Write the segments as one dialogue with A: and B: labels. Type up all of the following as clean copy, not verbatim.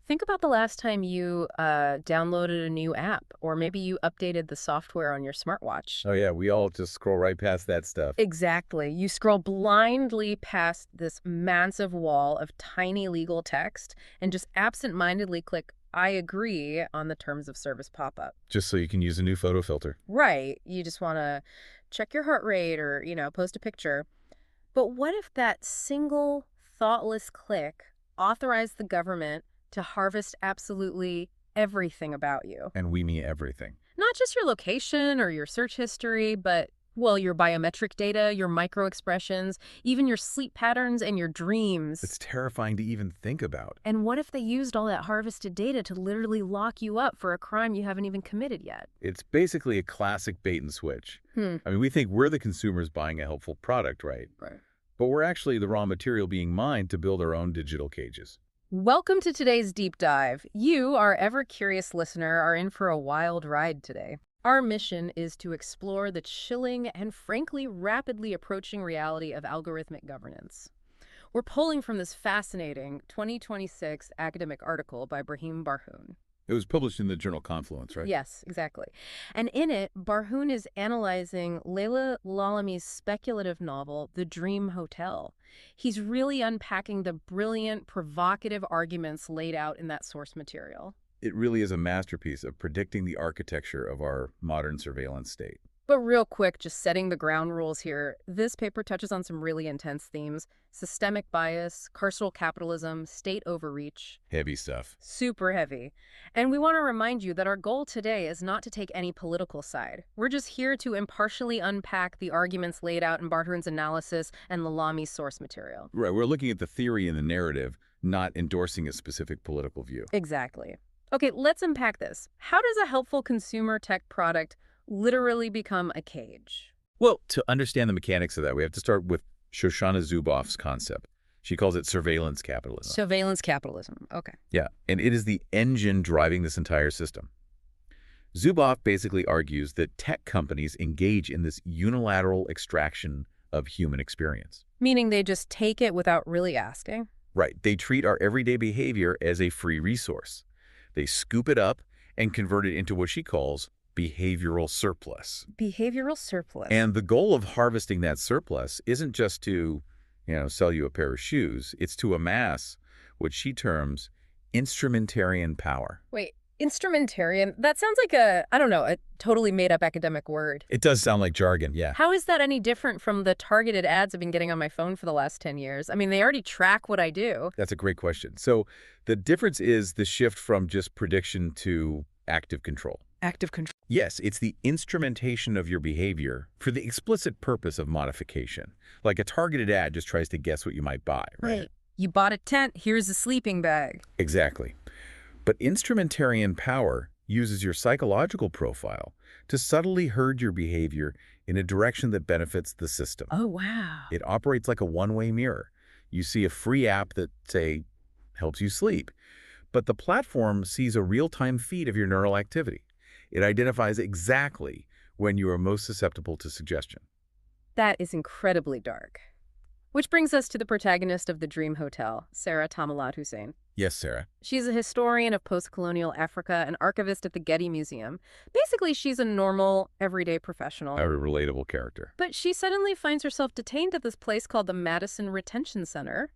A: Think about the last time you downloaded a new app, or maybe you updated the software on your smartwatch.
B: Oh yeah, we all just scroll right past that stuff.
A: Exactly. You scroll blindly past this massive wall of tiny legal text and just absent-mindedly click I agree on the terms of service pop-up.
B: Just so you can use a new photo filter.
A: Right. You just want to check your heart rate or, post a picture. But what if that single thoughtless click authorized the government to harvest absolutely everything about you?
B: And we mean everything.
A: Not just your location or your search history, but, well, your biometric data, your micro expressions, even your sleep patterns and your dreams.
B: It's terrifying to even think about.
A: And what if they used all that harvested data to literally lock you up for a crime you haven't even committed yet?
B: It's basically a classic bait and switch.
A: Hmm.
B: I mean, we think we're the consumers buying a helpful product, right?
A: Right.
B: But we're actually the raw material being mined to build our own digital cages.
A: Welcome to today's deep dive. You, our ever-curious listener, are in for a wild ride today. Our mission is to explore the chilling and frankly rapidly approaching reality of algorithmic governance. We're pulling from this fascinating 2026 academic article by Brahim Barhoun.
B: It was published in the journal Confluence, right?
A: Yes, exactly. And in it, Barhoun is analyzing Laila Lalami's speculative novel, The Dream Hotel. He's really unpacking the brilliant, provocative arguments laid out in that source material.
B: It really is a masterpiece of predicting the architecture of our modern surveillance state.
A: But real quick, just setting the ground rules here, this paper touches on some really intense themes: systemic bias, carceral capitalism, state overreach.
B: Heavy stuff.
A: Super heavy. And we want to remind you that our goal today is not to take any political side. We're just here to impartially unpack the arguments laid out in Barhoun's analysis and Lalami's source material.
B: Right, we're looking at the theory and the narrative, not endorsing a specific political view.
A: Exactly. Okay, let's unpack this. How does a helpful consumer tech product literally become a cage?
B: Well, to understand the mechanics of that, we have to start with Shoshana Zuboff's concept. She calls it surveillance capitalism.
A: Surveillance capitalism. Okay.
B: Yeah, and it is the engine driving this entire system. Zuboff basically argues that tech companies engage in this unilateral extraction of human experience.
A: Meaning they just take it without really asking?
B: Right, they treat our everyday behavior as a free resource. They scoop it up and convert it into what she calls behavioral surplus.
A: Behavioral surplus.
B: And the goal of harvesting that surplus isn't just to, sell you a pair of shoes. It's to amass what she terms instrumentarian power.
A: Wait, instrumentarian? That sounds like a totally made-up academic word.
B: It does sound like jargon, yeah.
A: How is that any different from the targeted ads I've been getting on my phone for the last 10 years? I mean, they already track what I do.
B: That's a great question. So the difference is the shift from just prediction to active control.
A: Active control.
B: Yes, it's the instrumentation of your behavior for the explicit purpose of modification. Like a targeted ad just tries to guess what you might buy, right?
A: Right. You bought a tent, here's a sleeping bag.
B: Exactly. But instrumentarian power uses your psychological profile to subtly herd your behavior in a direction that benefits the system.
A: Oh, wow.
B: It operates like a one-way mirror. You see a free app that, say, helps you sleep, but the platform sees a real-time feed of your neural activity. It identifies exactly when you are most susceptible to suggestion.
A: That is incredibly dark. Which brings us to the protagonist of The Dream Hotel, Sara Hussein.
B: Yes, Sarah.
A: She's a historian of post-colonial Africa, an archivist at the Getty Museum. Basically, she's a normal, everyday professional.
B: A relatable character.
A: But she suddenly finds herself detained at this place called the Madison Retention Center.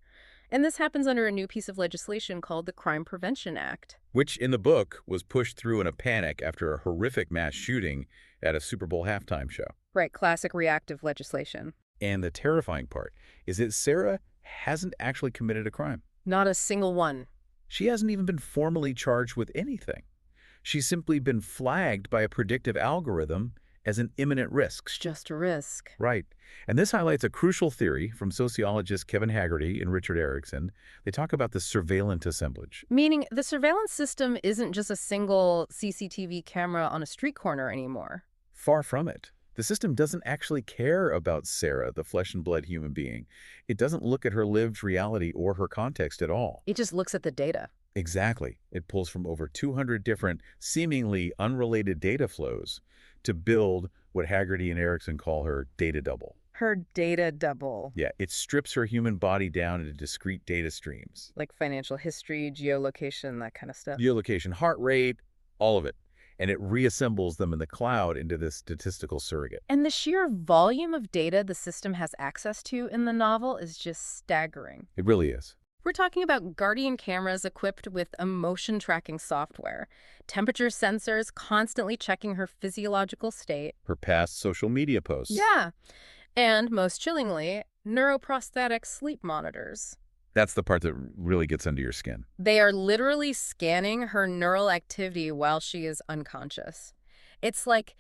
A: And this happens under a new piece of legislation called the Crime Prevention Act.
B: Which, in the book, was pushed through in a panic after a horrific mass shooting at a Super Bowl halftime show.
A: Right, classic reactive legislation.
B: And the terrifying part is that Sarah hasn't actually committed a crime.
A: Not a single one.
B: She hasn't even been formally charged with anything. She's simply been flagged by a predictive algorithm as an imminent risk.
A: It's just a risk.
B: Right. And this highlights a crucial theory from sociologists Kevin Haggerty and Richard Erickson. They talk about the surveillance assemblage.
A: Meaning the surveillance system isn't just a single CCTV camera on a street corner anymore.
B: Far from it. The system doesn't actually care about Sarah, the flesh and blood human being. It doesn't look at her lived reality or her context at all.
A: It just looks at the data.
B: Exactly. It pulls from over 200 different, seemingly unrelated data flows to build what Haggerty and Erickson call her data double.
A: Her data double,
B: Yeah, it strips her human body down into discrete data streams.
A: like financial history, geolocation, that kind of stuff.
B: Geolocation, heart rate, all of it. And it reassembles them in the cloud into this statistical surrogate.
A: And the sheer volume of data the system has access to in the novel is just staggering.
B: It really is.
A: We're talking about Guardian cameras equipped with emotion tracking software, temperature sensors constantly checking her physiological state.
B: Her past social media posts.
A: Yeah. And most chillingly, neuroprosthetic sleep monitors.
B: That's the part that really gets under your skin.
A: They are literally scanning her neural activity while she is unconscious. It's like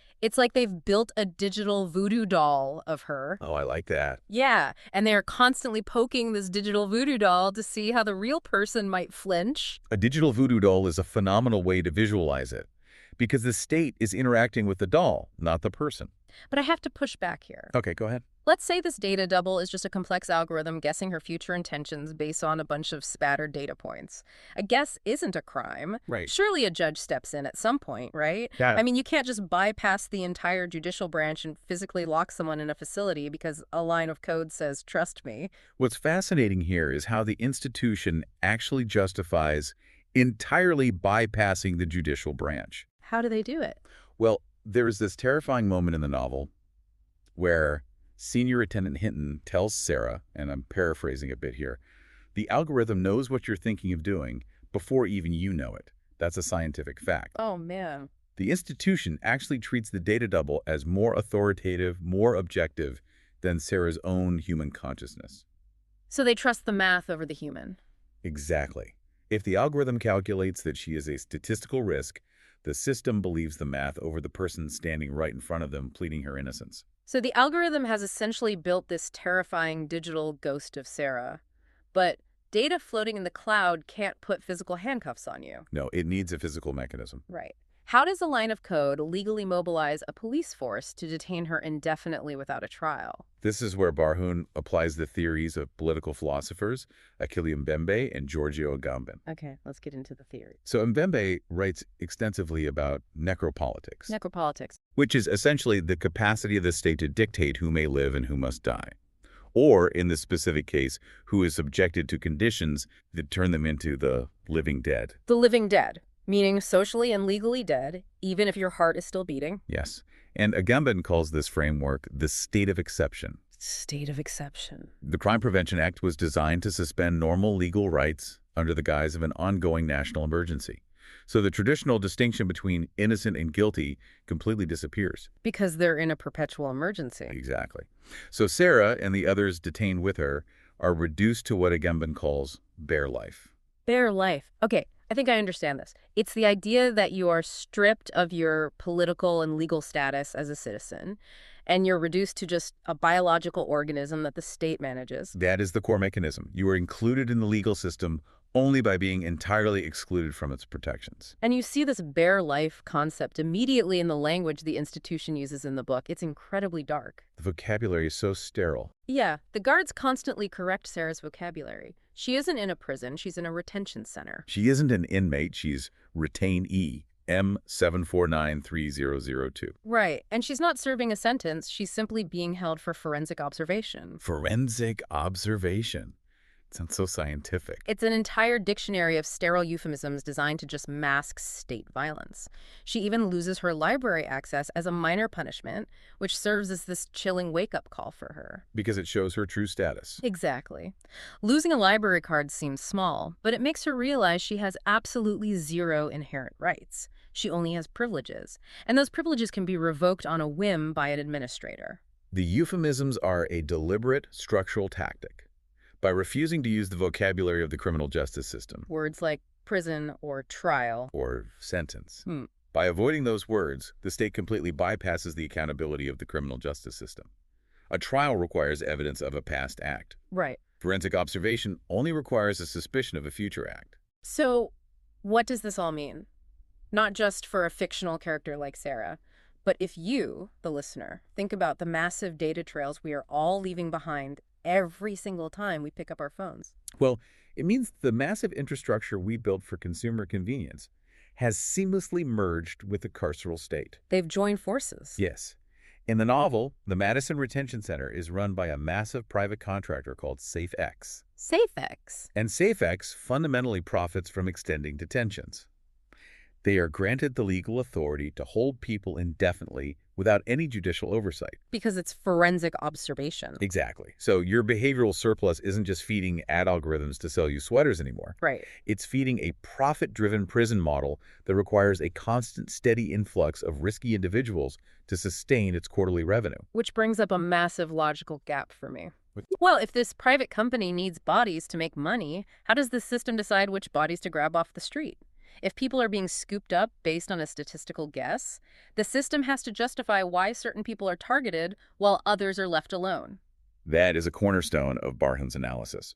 A: they've built a digital voodoo doll of her.
B: Oh, I like that.
A: Yeah, and they are constantly poking this digital voodoo doll to see how the real person might flinch.
B: A digital voodoo doll is a phenomenal way to visualize it because the state is interacting with the doll, not the person.
A: But I have to push back here.
B: Okay, go ahead.
A: Let's say this data double is just a complex algorithm guessing her future intentions based on a bunch of spattered data points. A guess isn't a crime.
B: Right.
A: Surely a judge steps in at some point, right?
B: Yeah.
A: I mean, you can't just bypass the entire judicial branch and physically lock someone in a facility because a line of code says, trust me.
B: What's fascinating here is how the institution actually justifies entirely bypassing the judicial branch.
A: How do they do it?
B: Well, there's this terrifying moment in the novel where Senior Attendant Hinton tells Sarah, and I'm paraphrasing a bit here, the algorithm knows what you're thinking of doing before even you know it. That's a scientific fact.
A: Oh, man.
B: The institution actually treats the data double as more authoritative, more objective than Sarah's own human consciousness.
A: So they trust the math over the human.
B: Exactly. If the algorithm calculates that she is a statistical risk, the system believes the math over the person standing right in front of them pleading her innocence.
A: So the algorithm has essentially built this terrifying digital ghost of Sarah. But data floating in the cloud can't put physical handcuffs on you.
B: No, it needs a physical mechanism.
A: Right. How does a line of code legally mobilize a police force to detain her indefinitely without a trial?
B: This is where Barhun applies the theories of political philosophers Achille Mbembe and Giorgio Agamben.
A: Okay, let's get into the theory.
B: So Mbembe writes extensively about necropolitics,
A: Necropolitics.
B: which is essentially the capacity of the state to dictate who may live and who must die. Or, in this specific case, who is subjected to conditions that turn them into the living dead.
A: The living dead, meaning socially and legally dead, even if your heart is still beating.
B: Yes. And Agamben calls this framework the state of exception.
A: State of exception.
B: The Crime Prevention Act was designed to suspend normal legal rights under the guise of an ongoing national emergency. So the traditional distinction between innocent and guilty completely disappears.
A: Because they're in a perpetual emergency.
B: Exactly. So Sarah and the others detained with her are reduced to what Agamben calls bare life.
A: Bare life. Okay, I think I understand this. It's the idea that you are stripped of your political and legal status as a citizen, and you're reduced to just a biological organism that the state manages.
B: That is the core mechanism. You are included in the legal system only by being entirely excluded from its protections.
A: And you see this bare life concept immediately in the language the institution uses in the book. It's incredibly dark.
B: The vocabulary is so sterile.
A: Yeah, the guards constantly correct Sarah's vocabulary. She isn't in a prison, she's in a retention center.
B: She isn't an inmate, she's retainee, M7493002.
A: Right, and she's not serving a sentence, she's simply being held for forensic observation.
B: Forensic observation. Sounds so scientific.
A: It's an entire dictionary of sterile euphemisms designed to just mask state violence. She even loses her library access as a minor punishment, which serves as this chilling wake-up call for her.
B: Because it shows her true status.
A: Exactly. Losing a library card seems small, but it makes her realize she has absolutely zero inherent rights. She only has privileges, and those privileges can be revoked on a whim by an administrator.
B: The euphemisms are a deliberate structural tactic. By refusing to use the vocabulary of the criminal justice system.
A: Words like prison or trial.
B: Or sentence. By avoiding those words, the state completely bypasses the accountability of the criminal justice system. A trial requires evidence of a past act.
A: Right.
B: Forensic observation only requires a suspicion of a future act.
A: So, what does this all mean? Not just for a fictional character like Sarah, but if you, the listener, think about the massive data trails we are all leaving behind every single time we pick up our phones.
B: Well, it means the massive infrastructure we built for consumer convenience has seamlessly merged with the carceral state.
A: They've joined forces.
B: Yes. In the novel, the Madison Retention Center is run by a massive private contractor called SafeX.
A: SafeX.
B: And SafeX fundamentally profits from extending detentions. They are granted the legal authority to hold people indefinitely without any judicial oversight.
A: Because it's forensic observation.
B: Exactly. So your behavioral surplus isn't just feeding ad algorithms to sell you sweaters anymore.
A: Right.
B: It's feeding a profit-driven prison model that requires a constant, steady influx of risky individuals to sustain its quarterly revenue.
A: Which brings up a massive logical gap for me. Well, if this private company needs bodies to make money, how does the system decide which bodies to grab off the street? If people are being scooped up based on a statistical guess, the system has to justify why certain people are targeted while others are left alone.
B: That is a cornerstone of Barham's analysis.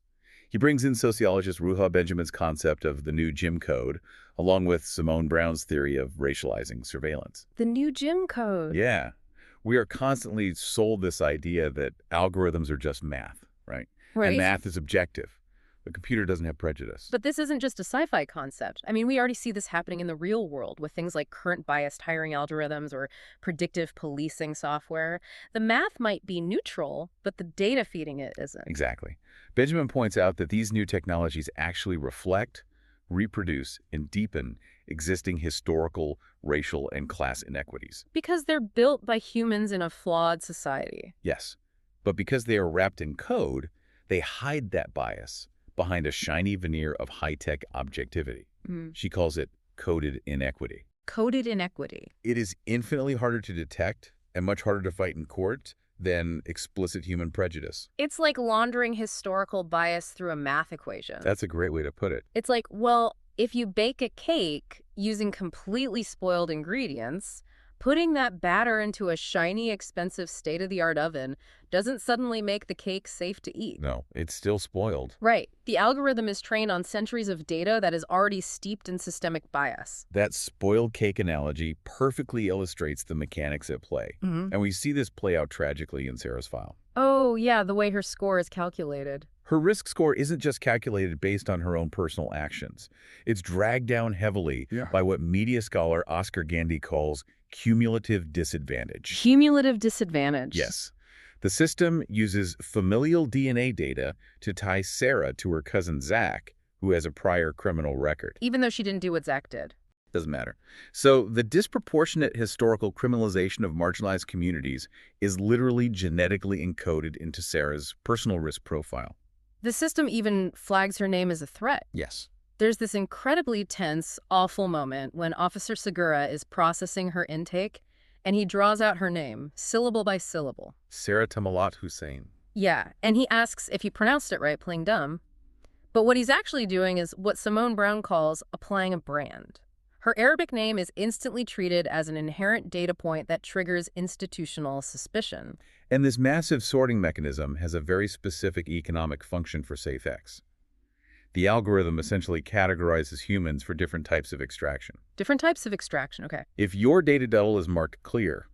B: He brings in sociologist Ruha Benjamin's concept of the new Jim Code, along with Simone Brown's theory of racializing surveillance.
A: The new Jim Code.
B: Yeah. We are constantly sold this idea that algorithms are just math, right?
A: Right.
B: And math is objective. The computer doesn't have prejudice.
A: But this isn't just a sci-fi concept. I mean, we already see this happening in the real world with things like current biased hiring algorithms or predictive policing software. The math might be neutral, but the data feeding it isn't.
B: Exactly. Benjamin points out that these new technologies actually reflect, reproduce, and deepen existing historical, racial, and class inequities.
A: Because they're built by humans in a flawed society.
B: Yes. But because they are wrapped in code, they hide that bias behind a shiny veneer of high-tech objectivity. She calls it coded inequity.
A: Coded inequity.
B: It is infinitely harder to detect and much harder to fight in court than explicit human prejudice.
A: It's like laundering historical bias through a math equation.
B: That's a great way to put it.
A: It's like, well, if you bake a cake using completely spoiled ingredients, putting that batter into a shiny, expensive, state-of-the-art oven doesn't suddenly make the cake safe to eat.
B: No, it's still spoiled.
A: Right. The algorithm is trained on centuries of data that is already steeped in systemic bias.
B: That spoiled cake analogy perfectly illustrates the mechanics at play. And we see this play out tragically in Sara's file.
A: Oh, yeah, the way her score is calculated.
B: Her risk score isn't just calculated based on her own personal actions. It's dragged down heavily by what media scholar Oscar Gandy calls cumulative disadvantage.
A: Cumulative disadvantage.
B: Yes. The system uses familial DNA data to tie Sara to her cousin Zach, who has a prior criminal record.
A: Even though she didn't do what Zach did.
B: Doesn't matter. So the disproportionate historical criminalization of marginalized communities is literally genetically encoded into Sara's personal risk profile.
A: The system even flags her name as a threat.
B: Yes.
A: There's this incredibly tense, awful moment when Officer Segura is processing her intake, and he draws out her name, syllable by syllable.
B: Sara Hussein.
A: Yeah, and he asks if he pronounced it right, playing dumb. But what he's actually doing is what Simone Brown calls applying a brand. Her Arabic name is instantly treated as an inherent data point that triggers institutional suspicion.
B: And this massive sorting mechanism has a very specific economic function for SafeX. The algorithm essentially categorizes humans for different types of extraction.
A: Different types of extraction, okay.
B: If your data double is marked clear,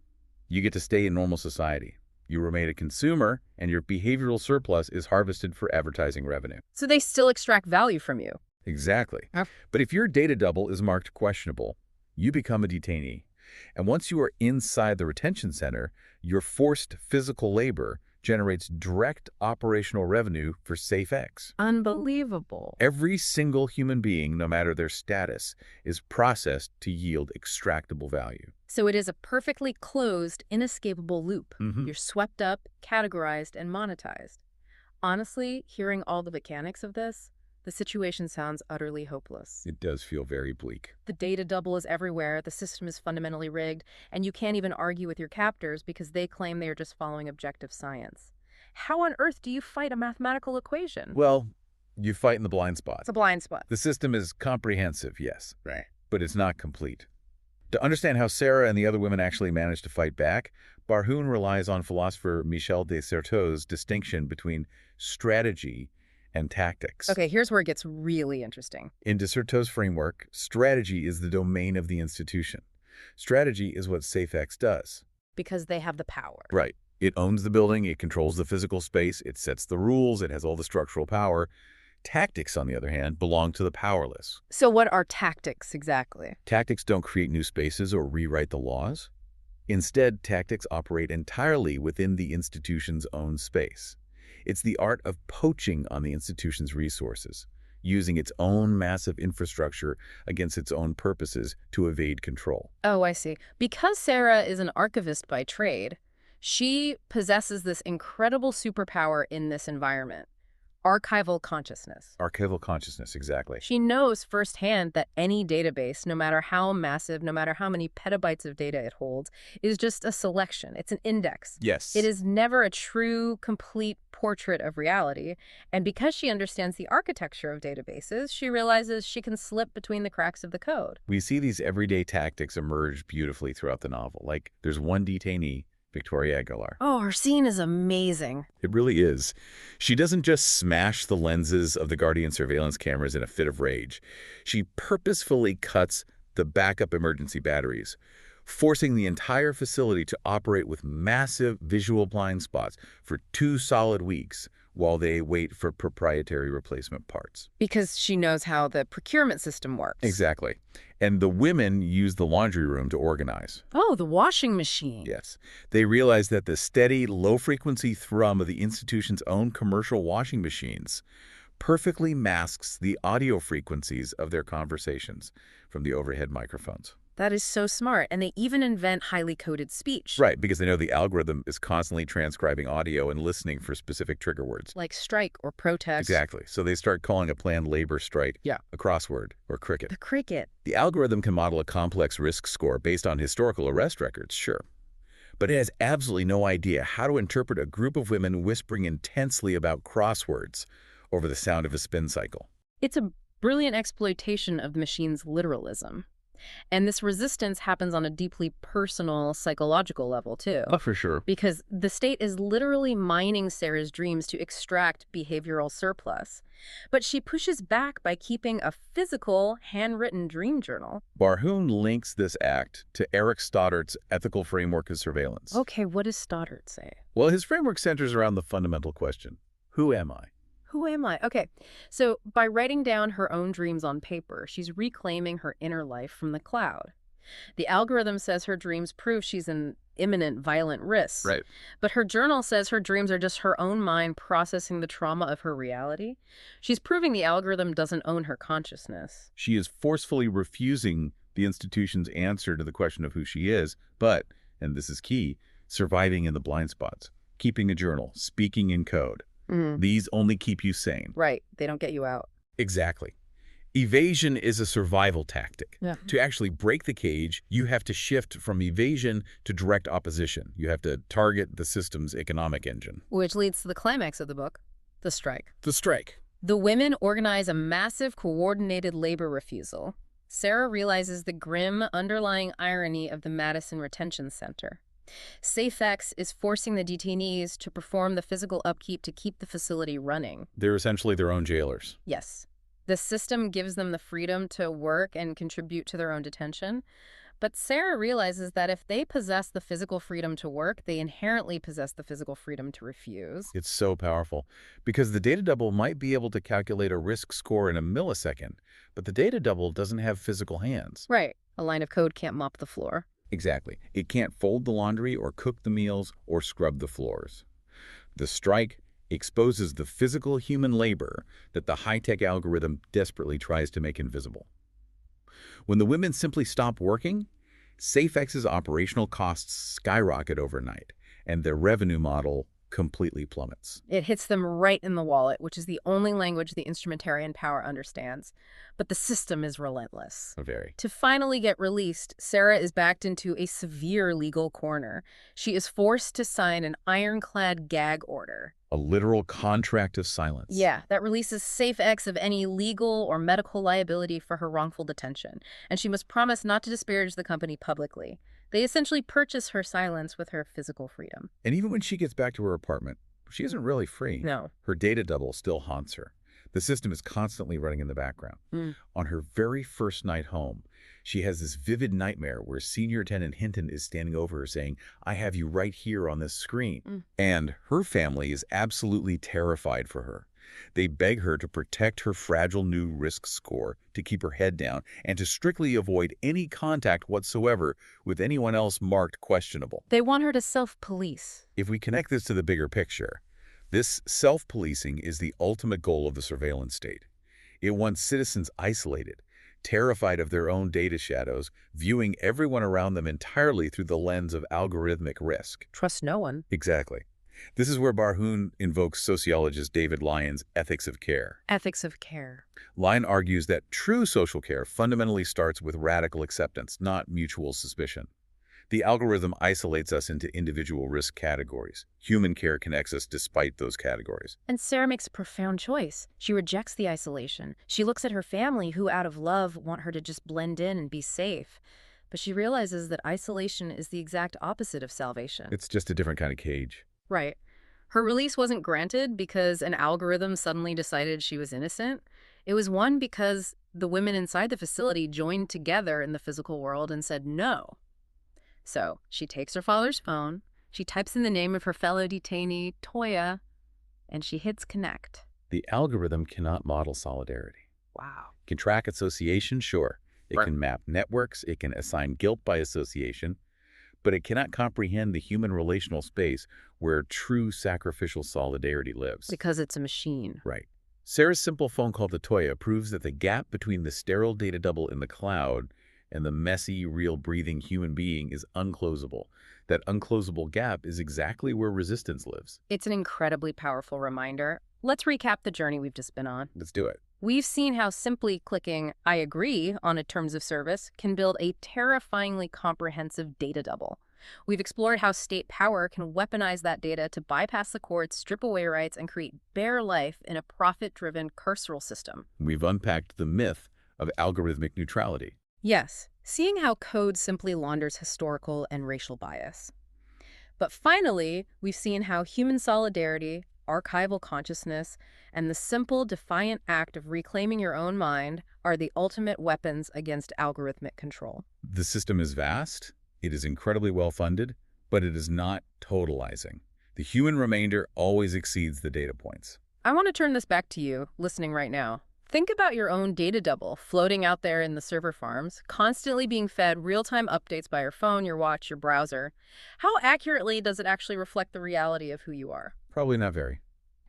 B: you get to stay in normal society. You remain a consumer, and your behavioral surplus is harvested for advertising revenue.
A: So they still extract value from you.
B: Exactly. But if your data double is marked questionable, you become a detainee. And once you are inside the retention center, your forced physical labor generates direct operational revenue for SafeX.
A: Unbelievable.
B: Every single human being, no matter their status, is processed to yield extractable value.
A: So it is a perfectly closed, inescapable loop. You're swept up, categorized, and monetized. Honestly, hearing all the mechanics of this, the situation sounds utterly hopeless.
B: It does feel very bleak.
A: The data double is everywhere, the system is fundamentally rigged, and you can't even argue with your captors because they claim they are just following objective science. How on earth do you fight a mathematical equation?
B: Well, you fight in the blind spot.
A: It's a blind spot.
B: The system is comprehensive, yes.
A: Right.
B: But it's not complete. To understand how Sara and the other women actually managed to fight back, Barhoun relies on philosopher Michel de Certeau's distinction between strategy and tactics.
A: Okay, here's where it gets really interesting.
B: In de Certeau's framework, strategy is the domain of the institution. Strategy is what SafeX does.
A: Because they have the power.
B: Right. It owns the building, it controls the physical space, it sets the rules, it has all the structural power. Tactics, on the other hand, belong to the powerless.
A: So what are tactics exactly?
B: Tactics don't create new spaces or rewrite the laws. Instead, tactics operate entirely within the institution's own space. It's the art of poaching on the institution's resources, using its own massive infrastructure against its own purposes to evade control.
A: Oh, I see. Because Sarah is an archivist by trade, she possesses this incredible superpower in this environment, archival consciousness.
B: Archival consciousness, exactly.
A: She knows firsthand that any database, no matter how massive, no matter how many petabytes of data it holds, is just a selection. It's an index.
B: Yes.
A: It is never a true, complete portrait of reality. And because she understands the architecture of databases, she realizes she can slip between the cracks of the code.
B: We see these everyday tactics emerge beautifully throughout the novel. Like, there's one detainee, Victoria Aguilar.
A: Oh, her scene is amazing.
B: It really is. She doesn't just smash the lenses of the Guardian surveillance cameras in a fit of rage. She purposefully cuts the backup emergency batteries, forcing the entire facility to operate with massive visual blind spots for 2 solid weeks while they wait for proprietary replacement parts.
A: Because she knows how the procurement system works.
B: Exactly. And the women use the laundry room to organize.
A: Oh, the washing machine.
B: Yes. They realize that the steady, low-frequency thrum of the institution's own commercial washing machines perfectly masks the audio frequencies of their conversations from the overhead microphones.
A: That is so smart. And they even invent highly coded speech.
B: Right, because they know the algorithm is constantly transcribing audio and listening for specific trigger words.
A: Like strike or protest.
B: Exactly. So they start calling a planned labor strike a crossword or cricket.
A: The cricket.
B: The algorithm can model a complex risk score based on historical arrest records, sure. But it has absolutely no idea how to interpret a group of women whispering intensely about crosswords over the sound of a spin cycle.
A: It's a brilliant exploitation of the machine's literalism. And this resistance happens on a deeply personal, psychological level, too.
B: Oh, for sure.
A: Because the state is literally mining Sarah's dreams to extract behavioral surplus. But she pushes back by keeping a physical, handwritten dream journal.
B: Barhoon links this act to Eric Stoddart's ethical framework of surveillance.
A: Okay, what does Stoddart say?
B: Well, his framework centers around the fundamental question, who am I?
A: Who am I? Okay, so by writing down her own dreams on paper, she's reclaiming her inner life from the cloud. The algorithm says her dreams prove she's in imminent violent risk.
B: Right.
A: But her journal says her dreams are just her own mind processing the trauma of her reality. She's proving the algorithm doesn't own her consciousness.
B: She is forcefully refusing the institution's answer to the question of who she is, but, and this is key, surviving in the blind spots, keeping a journal, speaking in code. These only keep you sane.
A: Right. They don't get you out.
B: Exactly. Evasion is a survival tactic.
A: Yeah.
B: To actually break the cage, you have to shift from evasion to direct opposition. You have to target the system's economic engine.
A: Which leads to the climax of the book, the strike.
B: The strike.
A: The women organize a massive coordinated labor refusal. Sarah realizes the grim underlying irony of the Madison Retention Center. SafeX is forcing the detainees to perform the physical upkeep to keep the facility running.
B: They're essentially their own jailers.
A: Yes. The system gives them the freedom to work and contribute to their own detention. But Sarah realizes that if they possess the physical freedom to work, they inherently possess the physical freedom to refuse.
B: It's so powerful because the data double might be able to calculate a risk score in a millisecond, but the data double doesn't have physical hands.
A: Right. A line of code can't mop the floor.
B: Exactly. It can't fold the laundry or cook the meals or scrub the floors. The strike exposes the physical human labor that the high-tech algorithm desperately tries to make invisible. When the women simply stop working, SafeX's operational costs skyrocket overnight, and their revenue model completely plummets.
A: It hits them right in the wallet, which is the only language the instrumentarian power understands. But the system is relentless.
B: Very.
A: To finally get released, Sarah is backed into a severe legal corner. She is forced to sign an ironclad gag order.
B: A literal contract of silence.
A: Yeah, that releases SafeX of any legal or medical liability for her wrongful detention. And she must promise not to disparage the company publicly. They essentially purchase her silence with her physical freedom.
B: And even when she gets back to her apartment, she isn't really free.
A: No.
B: Her data double still haunts her. The system is constantly running in the background. On her very first night home, she has this vivid nightmare where Senior Lieutenant Hinton is standing over her saying, "I have you right here on this screen." And her family is absolutely terrified for her. They beg her to protect her fragile new risk score, to keep her head down, and to strictly avoid any contact whatsoever with anyone else marked questionable.
A: They want her to self-police.
B: If we connect this to the bigger picture, this self-policing is the ultimate goal of the surveillance state. It wants citizens isolated, terrified of their own data shadows, viewing everyone around them entirely through the lens of algorithmic risk.
A: Trust no one.
B: Exactly. This is where Barhoun invokes sociologist David Lyon's ethics of care.
A: Ethics of care.
B: Lyon argues that true social care fundamentally starts with radical acceptance, not mutual suspicion. The algorithm isolates us into individual risk categories. Human care connects us despite those categories.
A: And Sarah makes a profound choice. She rejects the isolation. She looks at her family who, out of love, want her to just blend in and be safe. But she realizes that isolation is the exact opposite of salvation.
B: It's just a different kind of cage.
A: Right. Her release wasn't granted because an algorithm suddenly decided she was innocent. It was won because the women inside the facility joined together in the physical world and said no. So she takes her father's phone, she types in the name of her fellow detainee, Toya, and she hits connect.
B: The algorithm cannot model solidarity.
A: Wow.
B: It can track association, sure. It can map networks, it can assign guilt by association, but it cannot comprehend the human relational space where true sacrificial solidarity lives.
A: Because it's a machine.
B: Right. Sarah's simple phone call to Toya proves that the gap between the sterile data double in the cloud and the messy, real breathing human being is unclosable. That unclosable gap is exactly where resistance lives.
A: It's an incredibly powerful reminder. Let's recap the journey we've just been on.
B: Let's do it.
A: We've seen how simply clicking "I agree" on a terms of service can build a terrifyingly comprehensive data double. We've explored how state power can weaponize that data to bypass the courts, strip away rights, and create bare life in a profit-driven carceral system.
B: We've unpacked the myth of algorithmic neutrality.
A: Yes, seeing how code simply launders historical and racial bias. But finally, we've seen how human solidarity, archival consciousness, and the simple, defiant act of reclaiming your own mind are the ultimate weapons against algorithmic control.
B: The system is vast, it is incredibly well-funded, but it is not totalizing. The human remainder always exceeds the data points.
A: I want to turn this back to you, listening right now. Think about your own data double floating out there in the server farms, constantly being fed real-time updates by your phone, your watch, your browser. How accurately does it actually reflect the reality of who you are?
B: Probably not very.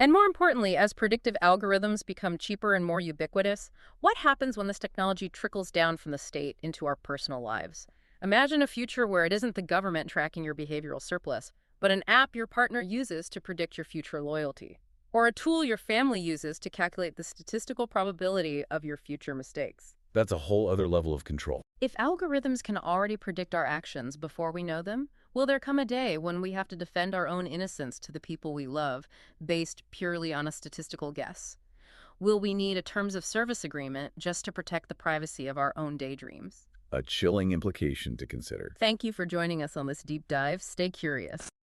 A: And more importantly, as predictive algorithms become cheaper and more ubiquitous, what happens when this technology trickles down from the state into our personal lives? Imagine a future where it isn't the government tracking your behavioral surplus, but an app your partner uses to predict your future loyalty, or a tool your family uses to calculate the statistical probability of your future mistakes.
B: That's a whole other level of control.
A: If algorithms can already predict our actions before we know them, will there come a day when we have to defend our own innocence to the people we love based purely on a statistical guess? Will we need a terms of service agreement just to protect the privacy of our own daydreams?
B: A chilling implication to consider.
A: Thank you for joining us on this deep dive. Stay curious.